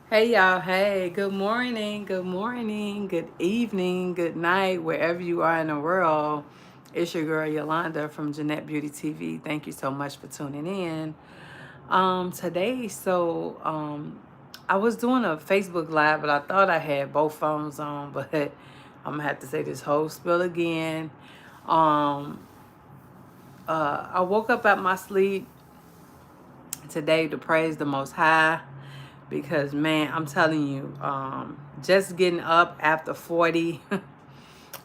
Hey y'all, hey, good morning, good evening, good night, wherever you are in the world. It's your girl Yolanda from Jeanette Beauty TV. Thank you so much for tuning in. Today, I was doing a Facebook Live, but I thought I had both phones on, but I'm gonna have to say this whole spiel again. Um, I woke up out my sleep today to praise the Most High. Because man, I'm telling you, just getting up after 40,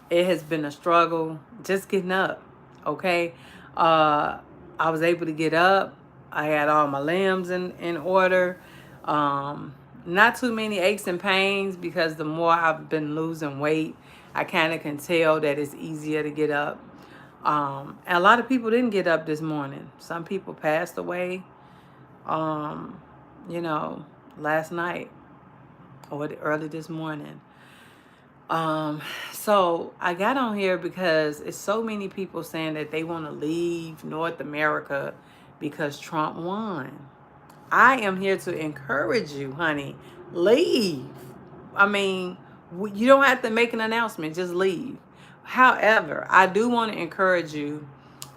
it has been a struggle. Just getting up, okay? I was able to get up. I had all my limbs in order. Not too many aches and pains because the more I've been losing weight, I kind of can tell that it's easier to get up. And a lot of people didn't get up this morning. Some people passed away. Um, you know, last night or early this morning. Um, so I got on here because it's so many people saying that they want to leave North America because Trump won. I am here to encourage you, honey. Leave. I mean, you don't have to make an announcement, just leave. However, I do want to encourage you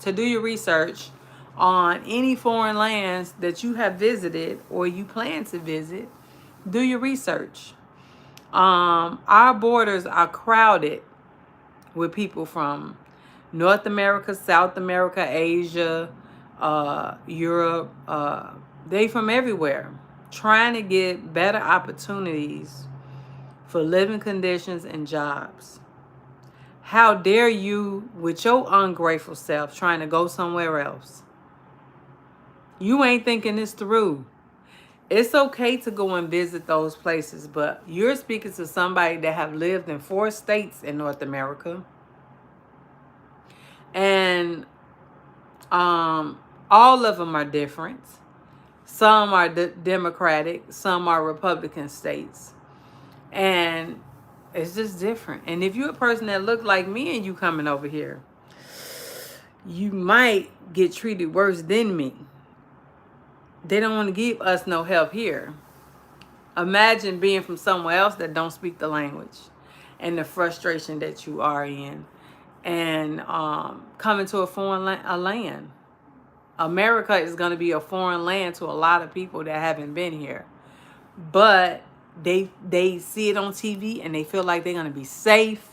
to do your research on any foreign lands that you have visited or you plan to visit. Do your research. Our borders are crowded with people from North America, South America, Asia, Europe. They from everywhere trying to get better opportunities for living conditions and jobs. How dare you, with your ungrateful self, trying to go somewhere else? You ain't thinking this through. It's okay to go and visit those places, but you're speaking to somebody that have lived in 4 states in North America, and all of them are different. Some are Democratic, some are Republican states, and it's just different. And if you're a person that look like me and you coming over here, you might get treated worse than me. They don't want to give us no help here. Imagine being from somewhere else that don't speak the language and the frustration that you are in, and coming to a foreign land. America is going to be a foreign land to a lot of people that haven't been here, but they see it on TV and they feel like they're going to be safe.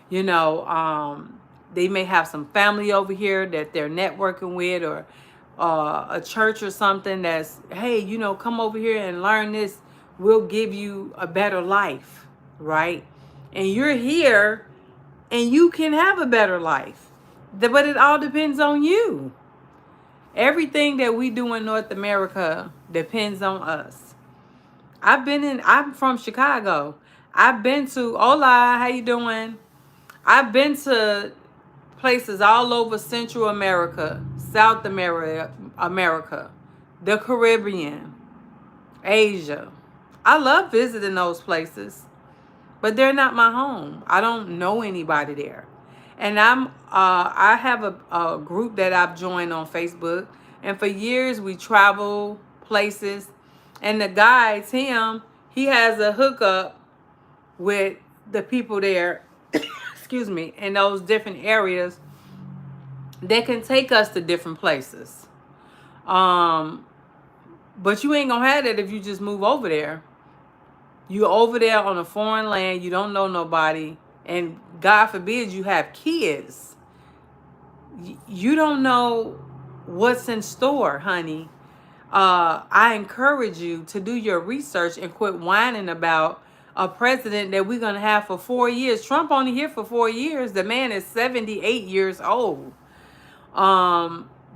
You know, they may have some family over here that they're networking with, or a church or something that's, hey, come over here and learn this. We'll give you a better life, right? And you're here and you can have a better life. But it all depends on you. Everything that we do in North America depends on us. I'm from Chicago. I've been to, hola, how you doing? I've been to places all over Central America, South America, the Caribbean, Asia. I love visiting those places, but they're not my home. I don't know anybody there. And I have a group that I've joined on Facebook, and for years we travel places, and the guy, Tim, he has a hookup with the people there, excuse me, in those different areas that can take us to different places. Um, but you ain't gonna have that if you just move over there. You over there on a foreign land, you don't know nobody, and God forbid you have kids. You don't know what's in store, honey. I encourage you to do your research and quit whining about a president that we're gonna have for 4 years. Trump only here for 4 years. The man is 78 years old.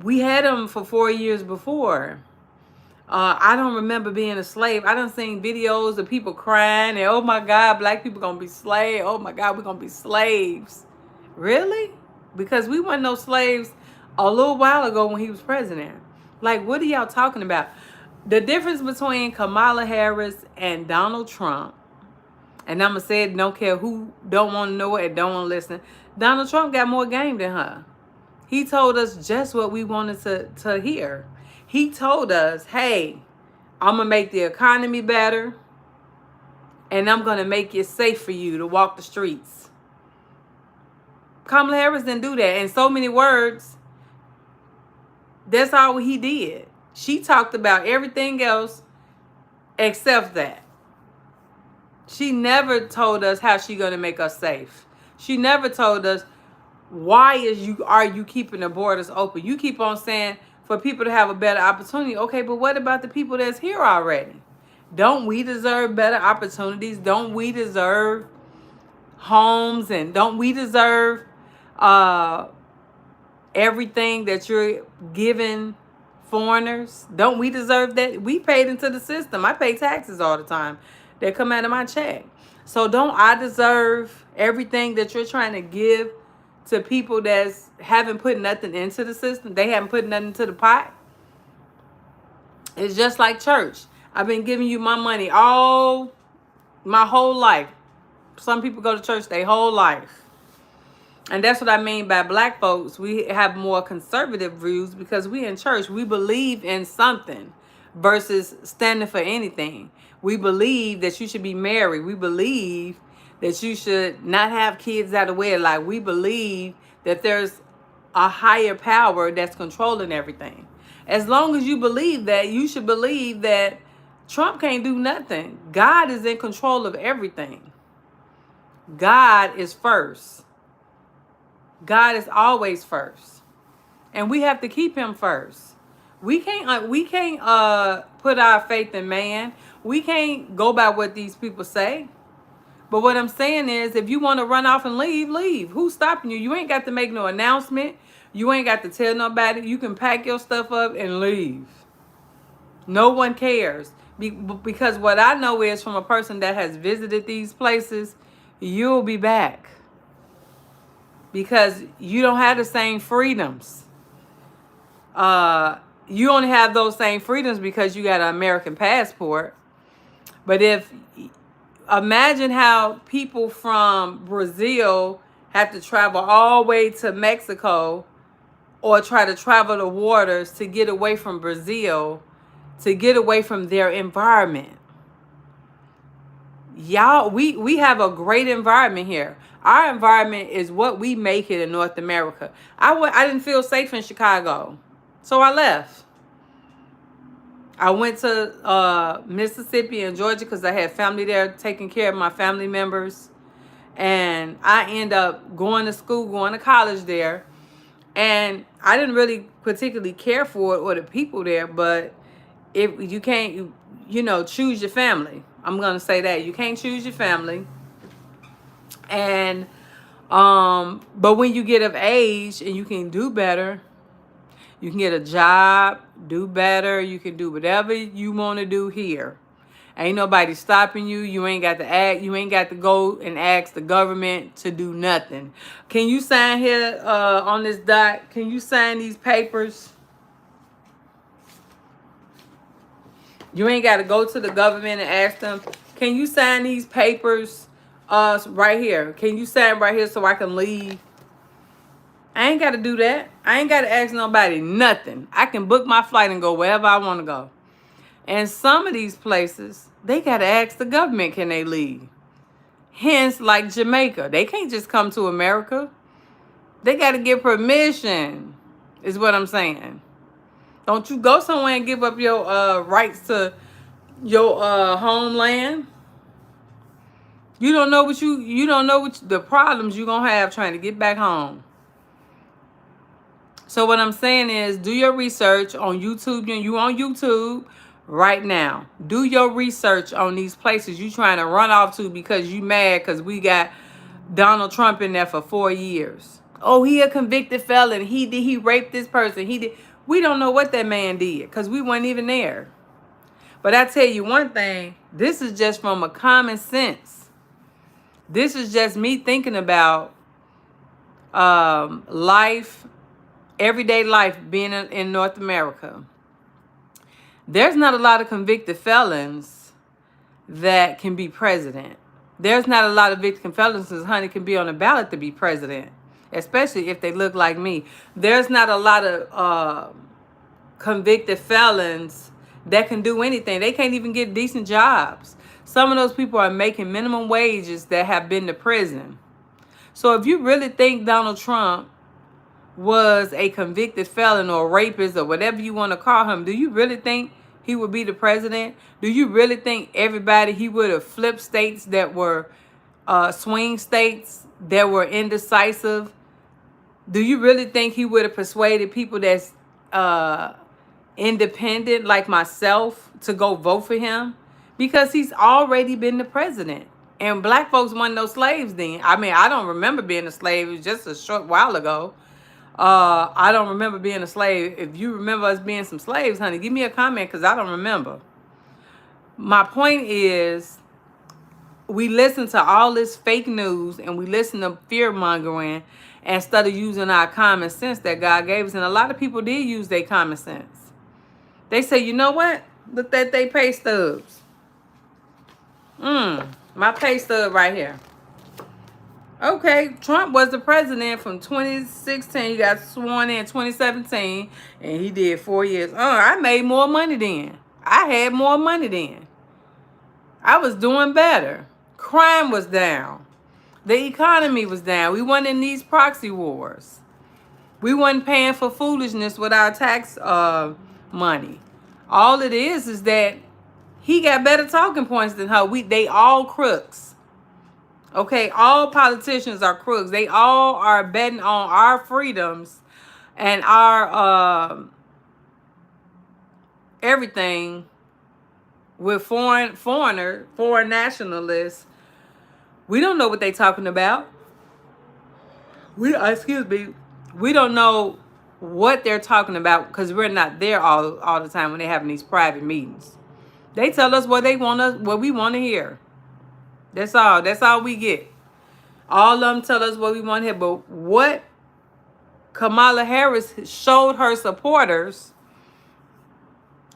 We had him for 4 years before. I don't remember being a slave. I done seen videos of people crying and, oh my God, black people gonna be slaves. Oh my God, we're gonna be slaves. Really? Because we weren't no slaves a little while ago when he was president. Like, what are y'all talking about? The difference between Kamala Harris and Donald Trump, and I'm gonna say it, don't care who don't want to know it and don't want to listen. Donald Trump got more game than her. He told us just what we wanted to hear. He told us, hey, I'm going to make the economy better. and I'm going to make it safe for you to walk the streets. Kamala Harris didn't do that. In so many words, that's all he did. She talked about everything else except that. She never told us how she's going to make us safe. She never told us why are you keeping the borders open. You keep on saying for people to have a better opportunity. Okay, but what about the people that's here already? Don't we deserve better opportunities? Don't we deserve homes? And don't we deserve everything that you're giving foreigners? Don't we deserve that? We paid into the system. I pay taxes all the time. They come out of my check. So don't I deserve everything that you're trying to give to people that haven't put nothing into the system? They haven't put nothing into the pot. It's just like church. I've been giving you my money my whole life. Some people go to church their whole life. And that's what I mean by black folks. We have more conservative views because we in church. We believe in something versus standing for anything. We believe that you should be married. We believe that you should not have kids out of wedlock. We believe that there's a higher power that's controlling everything. As long as you believe that, you should believe that Trump can't do nothing. God is in control of everything. God is first. God is always first. And we have to keep him first. We can't put our faith in man. We can't go by what these people say. But what I'm saying is, if you want to run off and leave, leave. Who's stopping you? You ain't got to make no announcement. You ain't got to tell nobody. You can pack your stuff up and leave. No one cares. Because what I know is, from a person that has visited these places, you'll be back. Because you don't have the same freedoms. You only have those same freedoms because you got an American passport. But imagine how people from Brazil have to travel all the way to Mexico or try to travel the waters to get away from Brazil, to get away from their environment. Y'all, we have a great environment here. Our environment is what we make it in North America. I didn't feel safe in Chicago, so I left. I went to Mississippi and Georgia because I had family there taking care of my family members. And I ended up going to school, going to college there. And I didn't really particularly care for it or the people there, but if you can't, choose your family. I'm going to say that. You can't choose your family. And, but when you get of age and you can do better, you can get a job, do better. You can do whatever you want to do here. Ain't nobody stopping you. You ain't got to act. You ain't got to go and ask the government to do nothing. Can you sign here on this dot? Can you sign these papers? You ain't got to go to the government and ask them, can you sign these papers right here? Can you sign right here so I can leave? I ain't got to do that. I ain't got to ask nobody nothing. I can book my flight and go wherever I want to go. And some of these places, they got to ask the government, can they leave? Hence, like Jamaica. They can't just come to America. They got to get permission, is what I'm saying. Don't you go somewhere and give up your rights to your homeland. You don't know what the problems you're going to have trying to get back home. So what I'm saying is, do your research on YouTube. You on YouTube right now. Do your research on these places you trying to run off to because you mad because we got Donald Trump in there for 4 years. Oh, he a convicted felon. He raped this person. We don't know what that man did because we weren't even there. But I tell you one thing, this is just from a common sense. This is just me thinking about life, everyday life being in North America. There's not a lot of convicted felons that can be president. There's not a lot of convicted felons that, honey, can be on the ballot to be president, especially if they look like me. There's not a lot of convicted felons that can do anything. They can't even get decent jobs. Some of those people are making minimum wages that have been to prison. So if you really think Donald Trump was a convicted felon or a rapist or whatever you want to call him, do you really think he would be the president? Do you really think he would have flipped states that were swing states that were indecisive? Do you really think he would have persuaded people that's independent like myself to go vote for him? Because he's already been the president. And black folks weren't no slaves then. I mean, I don't remember being a slave. It was just a short while ago. I don't remember being a slave. If you remember us being some slaves, honey, give me a comment because I don't remember. My point is, we listen to all this fake news and we listen to fear mongering instead of using our common sense that God gave us. And a lot of people did use their common sense. They say, you know what? Look at they pay stubs. My pay stub right here. Okay, Trump was the president from 2016. He got sworn in 2017, and he did 4 years. I made more money then. I had more money then. I was doing better. Crime was down. The economy was down. We weren't in these proxy wars. We weren't paying for foolishness with our tax money. All it is that he got better talking points than her. They all crooks. Okay, all politicians are crooks. They all are betting on our freedoms and our everything with foreign nationalists. We don't know what they're talking about. We don't know what they're talking about because we're not there all the time when they're having these private meetings. They tell us what we want to hear. That's all we get. All of them tell us what we want to hear. But what Kamala Harris showed her supporters,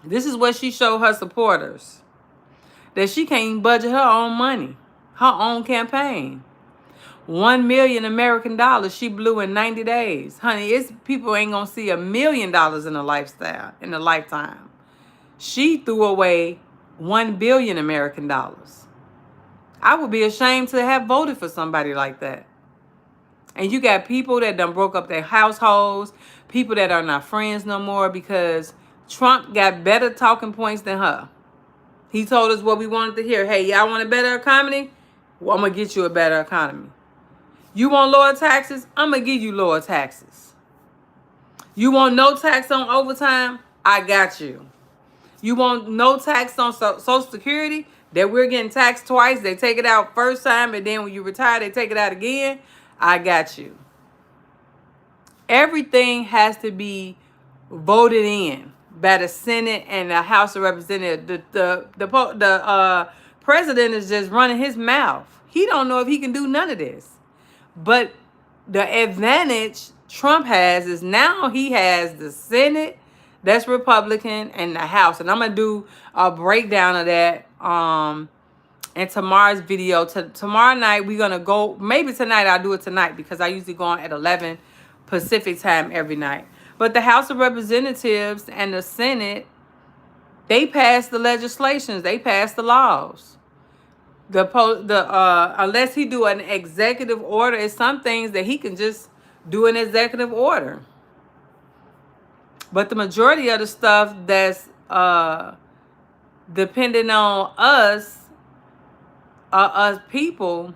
this is what she showed her supporters. That she can't even budget her own money, her own campaign. 1 million American dollars she blew in 90 days. Honey, people ain't gonna see $1 million in a lifetime. She threw away 1 billion American dollars. I would be ashamed to have voted for somebody like that. And you got people that done broke up their households, people that are not friends no more because Trump got better talking points than her. He told us what we wanted to hear. Hey, y'all want a better economy? Well, I'm going to get you a better economy. You want lower taxes? I'm going to give you lower taxes. You want no tax on overtime? I got you. You want no tax on Social Security? That we're getting taxed twice. They take it out first time, and then when you retire, they take it out again. I got you. Everything has to be voted in by the Senate and the House of Representatives. The president is just running his mouth. He don't know if he can do none of this. But the advantage Trump has is now he has the Senate that's Republican and the House. And I'm going to do a breakdown of that in tomorrow's video. Tomorrow night, we're going to go. Maybe tonight, I'll do it tonight because I usually go on at 11 Pacific time every night. But the House of Representatives and the Senate, they passed the legislations. They passed the laws. Unless he do an executive order, it's some things that he can just do an executive order. But the majority of the stuff that's depending on us people,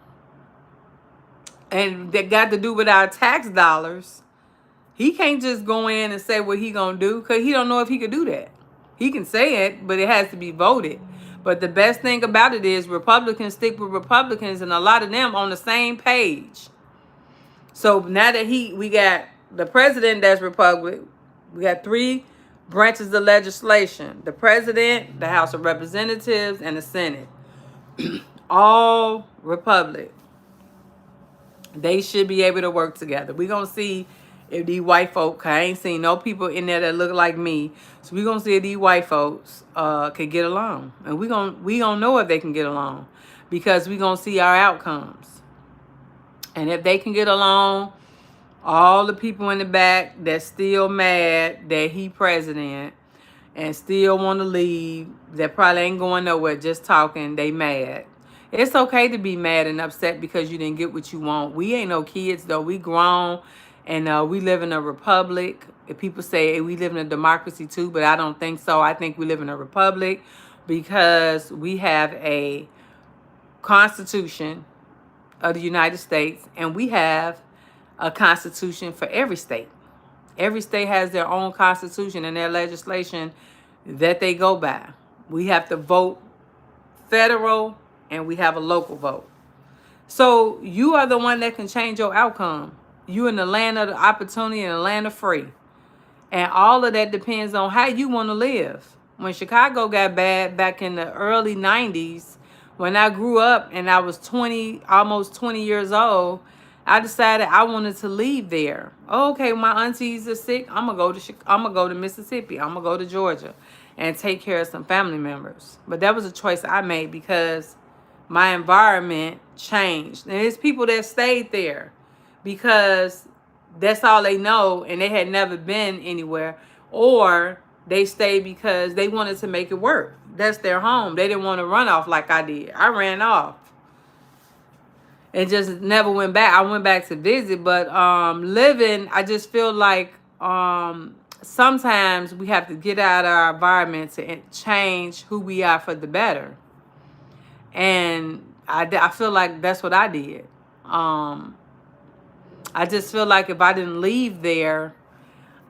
and that got to do with our tax dollars, he can't just go in and say what he gonna do because he don't know if he could do that. He can say it, but it has to be voted. But the best thing about it is Republicans stick with Republicans, and a lot of them on the same page. So now that we got the president that's Republican, we got 3 branches of legislation: the president, the House of Representatives, and the Senate. All Republic. They should be able to work together. We're going to see if these white folk, I ain't seen no people in there that look like me. So we're going to see if these white folks can get along. And we gonna know if they can get along because we're going to see our outcomes. And if they can get along, all the people in the back that's still mad that he president and still want to leave. That probably ain't going nowhere, just talking. They mad. It's okay to be mad and upset because you didn't get what you want. We ain't no kids, though. We grown, and we live in a republic. If people say hey, we live in a democracy too, but I don't think so. I think we live in a republic because we have a Constitution of the United States, and we have a constitution for every state. Every state has their own constitution and their legislation that they go by. We have to vote federal and we have a local vote. So you are the one that can change your outcome. You in the land of the opportunity and the land of free. And all of that depends on how you want to live. When Chicago got bad back in the early 90s, when I grew up and I was 20, almost 20 years old, I decided I wanted to leave there. Okay, my aunties are sick. I'm gonna go to Mississippi. I'm gonna go to Georgia and take care of some family members. But that was a choice I made because my environment changed. And it's people that stayed there because that's all they know and they had never been anywhere, or they stayed because they wanted to make it work. That's their home. They didn't want to run off like I did. I ran off and just never went back. I went back to visit, but living, I just feel like sometimes we have to get out of our environment to change who we are for the better. And I feel like that's what I did. I just feel like if I didn't leave there,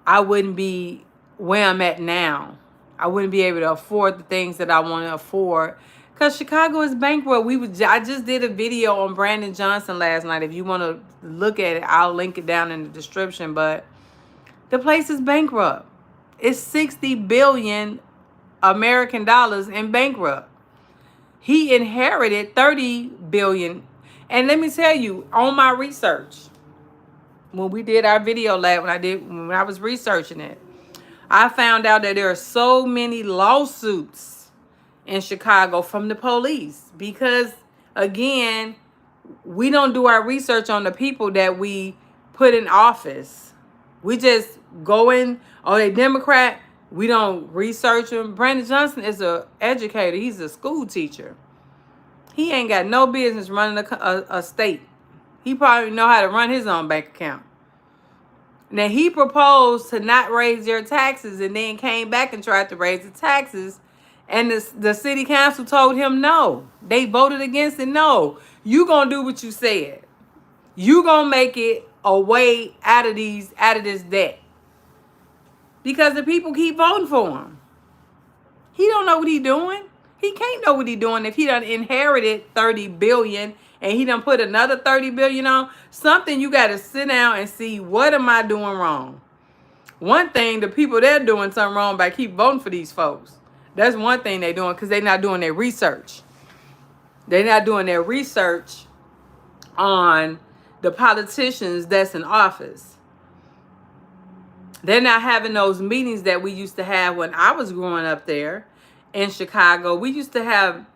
I wouldn't be where I'm at now. I wouldn't be able to afford the things that I want to afford. Because Chicago is bankrupt. I just did a video on Brandon Johnson last night. If you want to look at it, I'll link it down in the description. But the place is bankrupt. It's 60 billion American dollars in bankrupt. He inherited 30 billion. And let me tell you, on my research, when we did our video lab, when I was researching it, I found out that there are so many lawsuits in Chicago from the police because, again, we don't do our research on the people that we put in office. We just go in, are they Democrat? We don't research them. Brandon Johnson is an educator. He's a school teacher. He ain't got no business running a state. He probably know how to run his own bank account. Now, he proposed to not raise their taxes and then came back and tried to raise the taxes. And the city council told him no. They voted against it. No, you going to do what you said. You going to make it a way out of this debt. Because the people keep voting for him. He don't know what he doing. He can't know what he doing if he done inherited 30 billion and he done put another 30 billion on. Something you got to sit down and see, what am I doing wrong? One thing, the people, they're doing something wrong by keep voting for these folks. That's one thing they're doing because they're not doing their research. They're not doing their research on the politicians that's in office. They're not having those meetings that we used to have when I was growing up there in Chicago. We used to have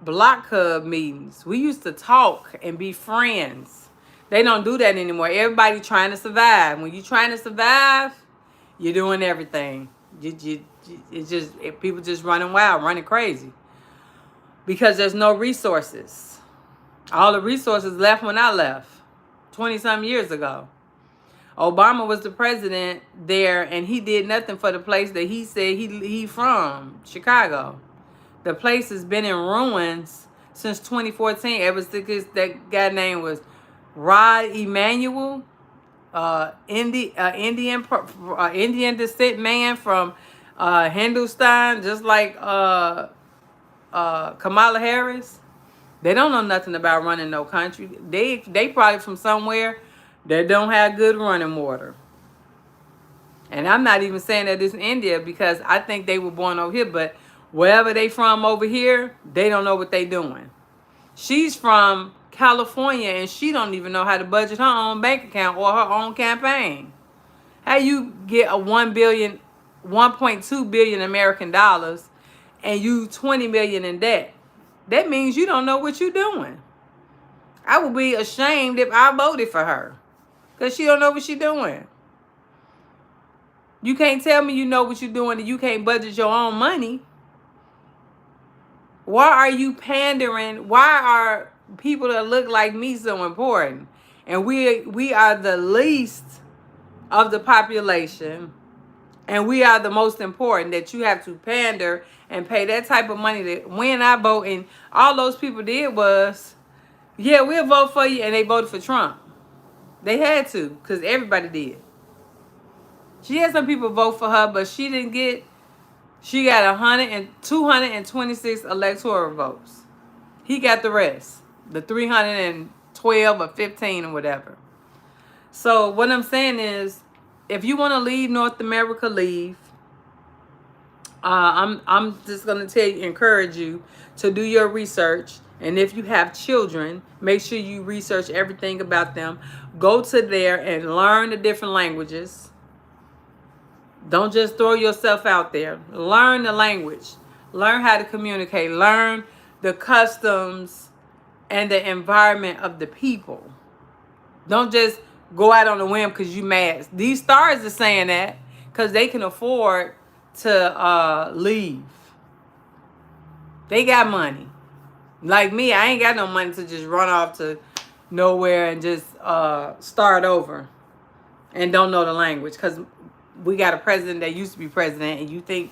block club meetings. We used to talk and be friends. They don't do that anymore. Everybody trying to survive. When you're trying to survive, you're doing everything. People just running wild, running crazy. Because there's no resources. All the resources left when I left 20-some years ago. Obama was the president there, and he did nothing for the place that he said he from, Chicago. The place has been in ruins since 2014. Ever since that guy name was Rod Emanuel, Indian descent man from Hindustan, just like Kamala Harris. They don't know nothing about running no country. They probably from somewhere that don't have good running water. And I'm not even saying that it's India because I think they were born over here, but wherever they from over here, they don't know what they doing. She's from California and she don't even know how to budget her own bank account or her own campaign. How you get a 1.2 billion American dollars and you 20 million in debt? That means you don't know what you're doing. I would be ashamed if I voted for her because she don't know what she's doing. You can't tell me you know what you're doing and you can't budget your own money. Why are you pandering? Why are people that look like me so important? And we are the least of the population, and we are the most important, that you have to pander and pay that type of money to when I vote. And all those people did was, yeah, we'll vote for you, and they voted for Trump. They had to, because everybody did. She had some people vote for her, but she didn't get, she got 226 electoral votes. He got the rest, the 312 or 15 or whatever. So what I'm saying is, if you want to leave North America, leave. I'm just gonna encourage you to do your research, and if you have children, make sure you research everything about them. Go to there and learn the different languages. Don't just throw yourself out there. Learn the language. Learn how to communicate. Learn the customs and the environment of the people. Don't just go out on a whim because you mad. These stars are saying that because they can afford to leave. They got money. Like me, I ain't got no money to just run off to nowhere and just start over and don't know the language, because we got a president that used to be president, and you think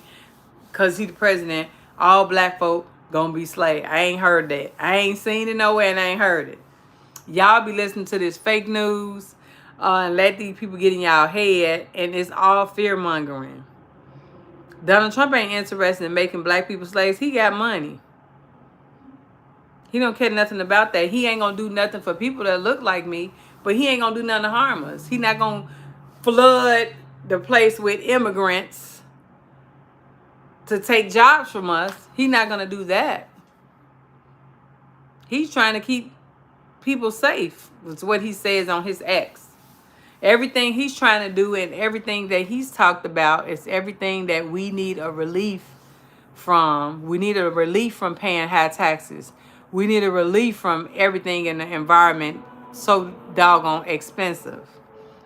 because he the president, all black folk gonna be slaves. I ain't heard that. I ain't seen it nowhere, and I ain't heard it. Y'all be listening to this fake news and let these people get in y'all head, and it's all fear-mongering. Donald Trump ain't interested in making black people slaves. He got money. He don't care nothing about that. He ain't gonna do nothing for people that look like me, but he ain't gonna do nothing to harm us. He not gonna flood the place with immigrants to take jobs from us. He not gonna do that. He's trying to keep people safe. That's what he says on his X. Everything he's trying to do and everything that he's talked about is everything that we need a relief from. We need a relief from paying high taxes. We need a relief from everything in the environment so doggone expensive.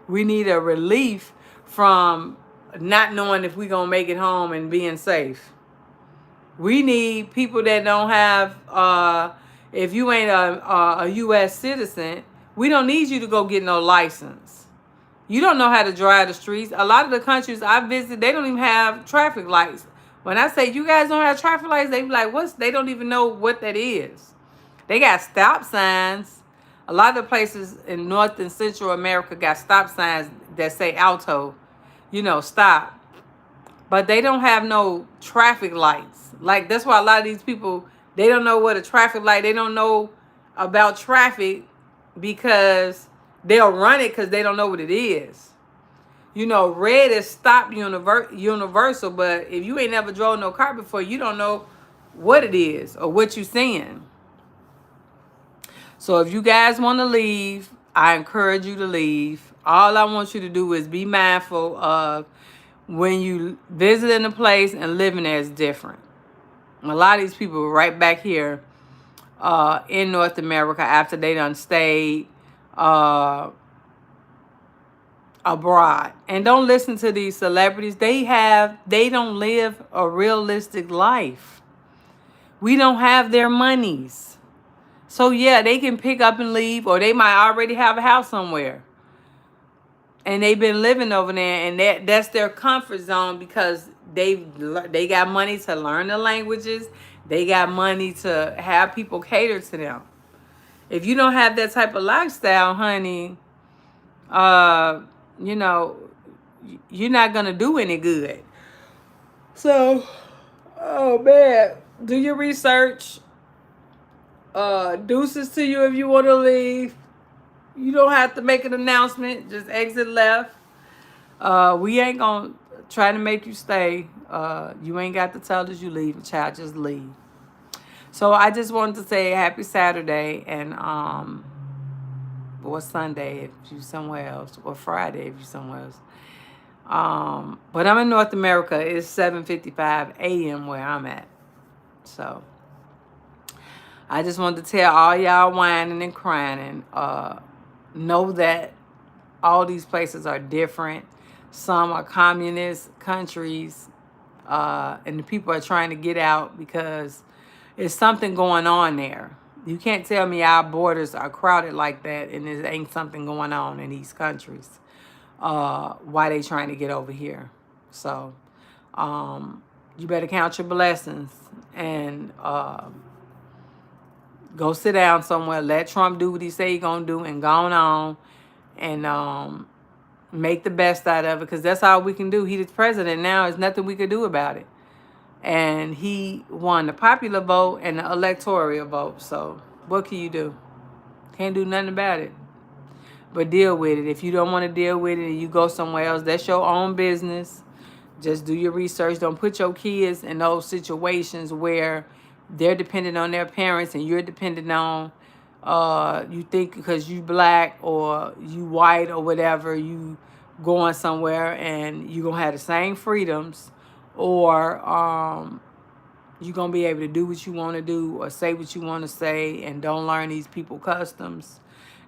We need a relief from not knowing if we're going to make it home and being safe. We need people that don't have, if you ain't a U.S. citizen, we don't need you to go get no license. You don't know how to drive the streets. A lot of the countries I visit, they don't even have traffic lights. When I say you guys don't have traffic lights, they be like, what's? They don't even know what that is. They got stop signs. A lot of the places in North and Central America got stop signs that say alto, stop. But they don't have no traffic lights. Like, that's why a lot of these people, they don't know what a traffic light, they don't know about traffic, because they'll run it because they don't know what it is. Red is stop universal, but if you ain't never drove no car before, you don't know what it is or what you're seeing. So if you guys want to leave, I encourage you to leave. All I want you to do is be mindful of when you visiting a place and living there is different. A lot of these people are right back here in North America after they done stayed abroad. And don't listen to these celebrities. They don't live a realistic life. We don't have their monies. So yeah, they can pick up and leave, or they might already have a house somewhere. And they've been living over there, and that's their comfort zone, because they got money to learn the languages. They got money to have people cater to them. If you don't have that type of lifestyle, honey, you're not going to do any good. So, oh man, do your research. Deuces to you if you want to leave. You don't have to make an announcement. Just exit left. We ain't going to try to make you stay. You ain't got to tell us you leave, child. Just leave. So I just wanted to say happy Saturday, and or Sunday if you somewhere else, or Friday if you somewhere else. But I'm in North America. It's 7:55 a.m. where I'm at. So I just wanted to tell all y'all whining and crying, and know that all these places are different. Some are communist countries, and the people are trying to get out because there's something going on there. You can't tell me our borders are crowded like that and there ain't something going on in these countries. Why they trying to get over here. So you better count your blessings and go sit down somewhere. Let Trump do what he say he gonna do and go on and make the best out of it, because that's all we can do. He's the president now. There's nothing we could do about it. And he won the popular vote and the electoral vote. So what can you do? Can't do nothing about it. But deal with it. If you don't want to deal with it and you go somewhere else, that's your own business. Just do your research. Don't put your kids in those situations where they're dependent on their parents and you're dependent on, you think because you black or you white or whatever, you going somewhere and you're going to have the same freedoms, or you're going to be able to do what you want to do or say what you want to say, and don't learn these people customs.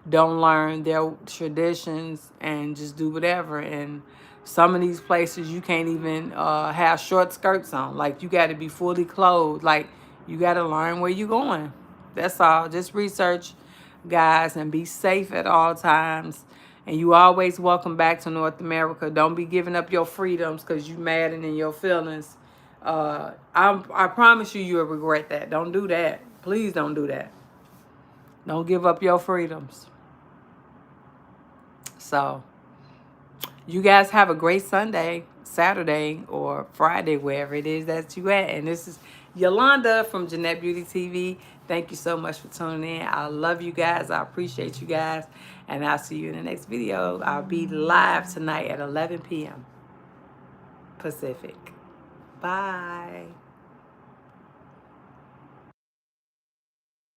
Don't learn their traditions and just do whatever. And some of these places you can't even have short skirts on. Like, you got to be fully clothed. Like, you got to learn where you're going. That's all. Just research, guys, and be safe at all times. And you always welcome back to North America. Don't be giving up your freedoms because you mad and in your feelings. I promise you, you'll regret that. Don't do that. Please don't do that. Don't give up your freedoms. So, you guys have a great Sunday, Saturday, or Friday, wherever it is that you at. And this is Yolanda from Jeanette Beauty TV. Thank you so much for tuning in. I love you guys. I appreciate you guys. And I'll see you in the next video. I'll be live tonight at 11 p.m. Pacific. Bye.